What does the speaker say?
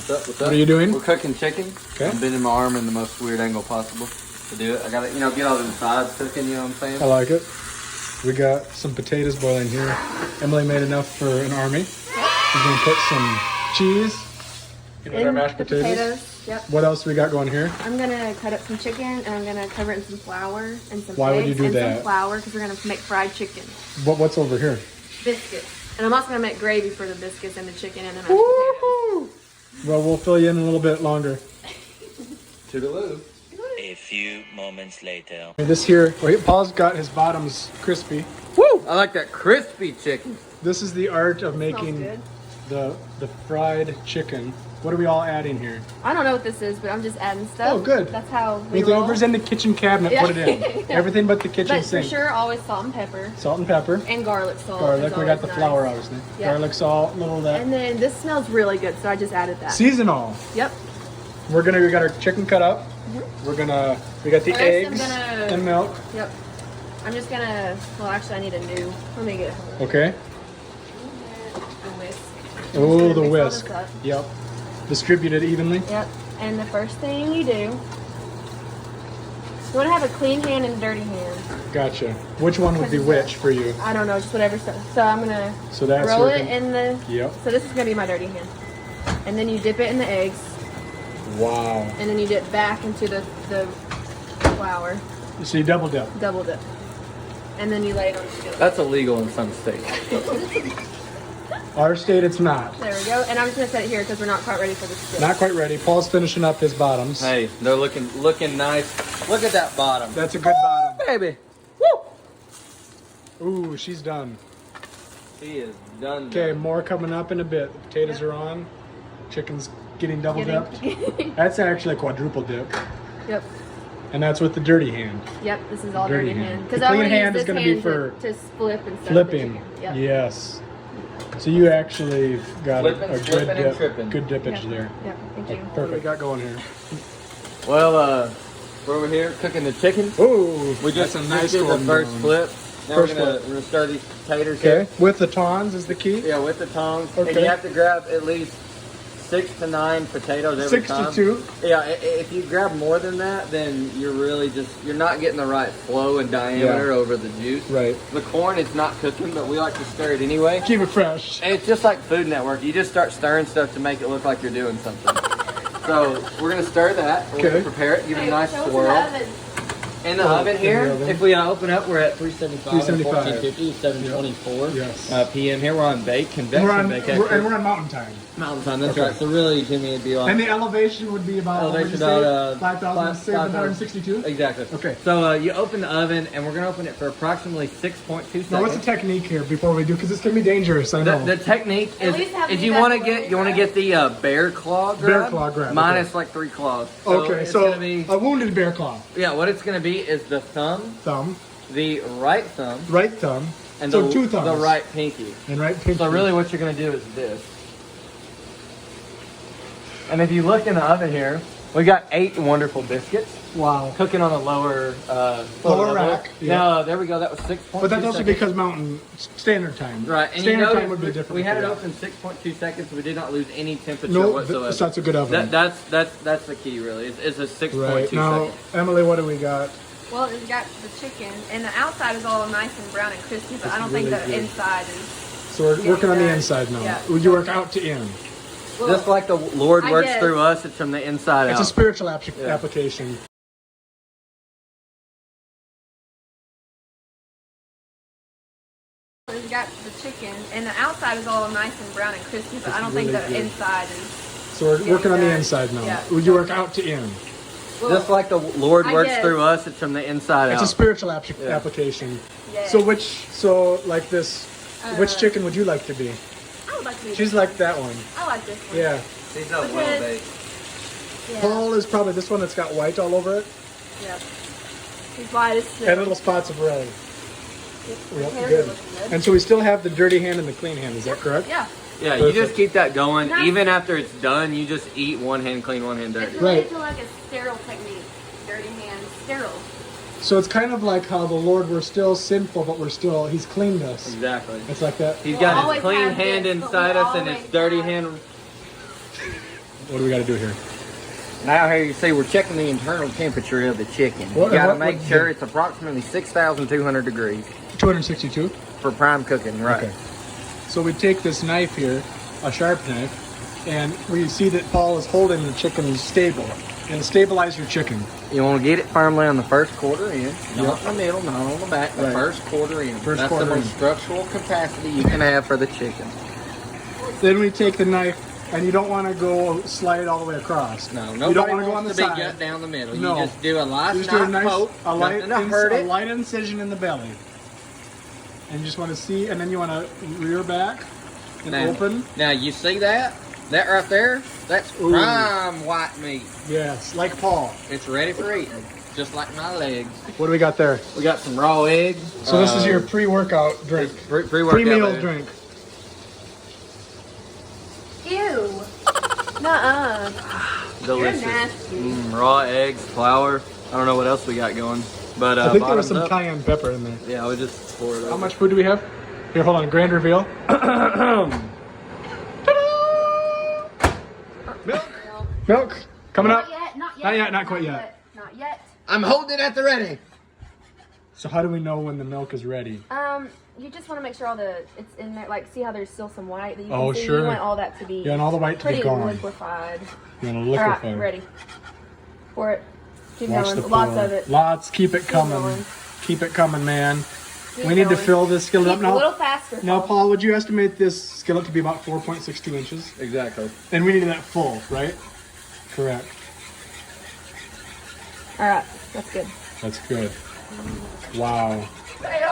What's up? What are you doing? We're cooking chicken. Okay. I'm bending my arm in the most weird angle possible to do it. I gotta, get all the sides cooking, you know what I'm saying? I like it. We got some potatoes boiling here. Emily made enough for an army. We're gonna put some cheese in our mashed potatoes. Yep. What else we got going here? I'm gonna cut up some chicken and I'm gonna cover it in some flour and some Why would eggs you do and that? some flour because we're gonna make fried chicken. What's over here? Biscuits. And I'm also gonna make gravy for the biscuits and the chicken and the mashed potatoes. Well, we'll fill you in a little bit longer. Toodaloo. A few moments later. This here, Paul's got his bottoms crispy. Woo! I like that crispy chicken. This is the art of making good. the fried chicken. What are we all adding here? I don't know what this is, but I'm just adding stuff. Oh, good. That's how we roll. Whatever's in the kitchen cabinet, Yeah. put it in. Yeah. Everything but the kitchen But for sink. sure, always salt and pepper. Salt and pepper. And garlic salt. Garlic. is We got always the nice. flour, obviously. Yeah. Garlic salt, a little of that. And then this smells really good, so I just added that. Seasonal. Yep. We got our chicken cut up. We got the First, eggs I'm gonna- and milk. Yep. I'm just gonna, well, actually, I need a new, let me get it. Okay. The whisk. Oh, Just the gonna mix all whisk. this up. Yep. Distribute it evenly. Yep. And the first thing you do, you want to have a clean hand and a dirty hand. Gotcha. Which one would be which for you? I don't know, just whatever. So I'm gonna So that's roll your- it in the. Yep. So this is gonna be my dirty hand. And then you dip it in the eggs, Wow. and then you dip back into the flour, So you double dip. double dip, and then you lay it on together. That's illegal in some states. Our state, it's not. There we go. And I'm just gonna set it here because we're not quite ready for the stick. Not quite ready. Paul's finishing up his bottoms. Hey, they're looking nice. Look at that bottom. That's a good bottom. Baby. Ooh, she's done. She is done. Okay, more coming up in a bit. The potatoes are on. Chicken's getting double dipped. Getting- That's actually a quadruple dip. Yep. And that's with the dirty hand. Yep. This is all Dirty dirty hand. hand. The Because I clean want to use hand is this gonna be hand for to flip and stuff. Flipping. Yep. Yes. So you actually got Flipping, a good slipping, and dip. tripping. Good dippage Yep. there. Yep. Thank you. Perfect. What do we got going here? Well, we're over here cooking the chicken. Ooh, We just that's a nice did the golden first brown. flip. Now First we're flip. gonna stir these taters Okay, here. with the tongs is the key. Yeah, with the tongs. And Okay. you have to grab at least 6 to 9 potatoes every 6 to time. 2. Yeah, if you grab more than that, then you're really you're not getting the right flow and diameter over the juice. Right. The corn is not cooking, but we like to stir it anyway. Keep it fresh. And it's just like Food Network. You just start stirring stuff to make it look like you're doing something. So we're gonna stir that. We're Okay. gonna prepare it, give it a nice Show us swirl. the oven. In the Oh, oven in here, the oven. if we open up, we're at 375, 375. 724 Yes. p.m. Here we're on bake, convection We're on, bake. and we're on mountain time. Mountain time, that's Okay. right. So really, Jimmy, it'd be like And the elevation would be about, elevation about 5,762? Exactly. Okay. So you open the oven, and we're gonna open it for approximately 6.2 seconds. Now what's the technique here before we do? Because this can be dangerous, I know. The technique At least have is you you got want to the get little get the bear claw grab. Bear claw grab, Minus okay. like 3 claws. Okay, it's so gonna be, a wounded bear claw. yeah, what it's gonna be is the thumb, Thumb, the right thumb, right thumb, and so the, 2 thumbs. the right pinky. And right pinky. So really, what you're gonna do is this. And if you look in the oven here, we got 8 wonderful biscuits Wow. cooking on the lower Lower level. rack, yeah. No, there we go. That was 6.2 But that's also seconds. because mountain standard time. Right, and standard you know, time would be different. we had it yeah. open 6.2 seconds. We did not lose any temperature No, whatsoever. so that's a good oven. That's the key, really. It's a 6.2 Right. Now, seconds. Emily, what do we got? Well, it's got the chicken, and the outside is all nice and brown and crispy, but I don't think really the good. inside is. So we're Yeah, working on the yeah. inside now. Yeah. You work out to in. Well, Just like the Lord I works guess. through us, it's from the inside It's out. a spiritual Yeah. application. it's got the chicken, and the outside is all nice and brown and crispy, but I don't think really the good. inside is. So we're working on the Yeah. inside now. Yeah. You work out to in. Well, Just like the Lord I works guess. through us, it's from the inside It's a out. spiritual Yeah. application. yeah. So like this, which chicken would you like to be? I would like to be She's this like that one. one. I like this one. Yeah. These are Because- well baked. Yeah. Paul is probably this one that's got white all over it Yeah. He's white as snow. and little spots of red. His Yep, hair's good. looking good. And so we still have the dirty hand and the clean hand. Is that correct? Yeah. Yeah, you Perfect. just keep that going. Nice. Even after it's done, you just eat one hand clean, one hand dirty. It's Right. related to like a sterile technique. Dirty hands, sterile. So it's kind of like how the Lord, we're still sinful, but He's cleaned us. Exactly. It's like that. He's We'll got his always clean have hand this, but inside we'll us and his always dirty have- hand. What do we got to do here? Now here you see we're checking the internal temperature of the chicken. What- You gotta what- make what- sure it's approximately 6,200 degrees 262. for prime cooking, right? Okay. So we take this knife here, a sharp knife, and we see that Paul is holding the chicken stable. And stabilize your chicken. You want to get it firmly on the first quarter in, not Yep. in the middle, not on the back, the Right. first quarter in. First That's quarter the most in. structural capacity you can have for the chicken. Then we take the knife, and you don't want to go slide all the way across. No, you nobody don't want to go on wants the to be side. gut down the middle. No. You just do a light You just do a knife nice, poke, a light, nothing to hurt a it. light incision in the belly. And you just want to see, and then you want to rear back and open. Now you see that? That right there? That's Ooh. prime white meat. Yes, like Paul. It's ready for eating, just like my legs. What do we got there? We got some raw eggs. So this is your pre-workout drink. Pre-workout Pre-meal baby. drink. Ew. Nuh-uh. Delicious. You're nasty. Raw eggs, flour. I don't know what else we got going. But I think there was bottoms some up. cayenne pepper in there. Yeah, we just poured it How over. much food do we have? Here, hold on. Grand reveal. Milk coming up. Not yet. Not yet. Not yet, not quite yet. Not yet. I'm holding it at the ready. So how do we know when the milk is ready? You just want to make sure all it's in there. Like, see how there's still some white that you can Oh, see. sure. You want all that to be Yeah, and all the white to pretty be gone. liquefied. You want to All liquefy. right, ready. Pour it. Keep Watch going. the Lots pour. of it. Lots. Keep it coming. going. Keep it coming, man. Keep We need to going. fill this skillet up Keep a little now. faster. Now, Paul, would you estimate this skillet to be about 4.62 inches? Exactly. And we need that full, right? Correct. All right, that's good. That's good. Wow. Hey,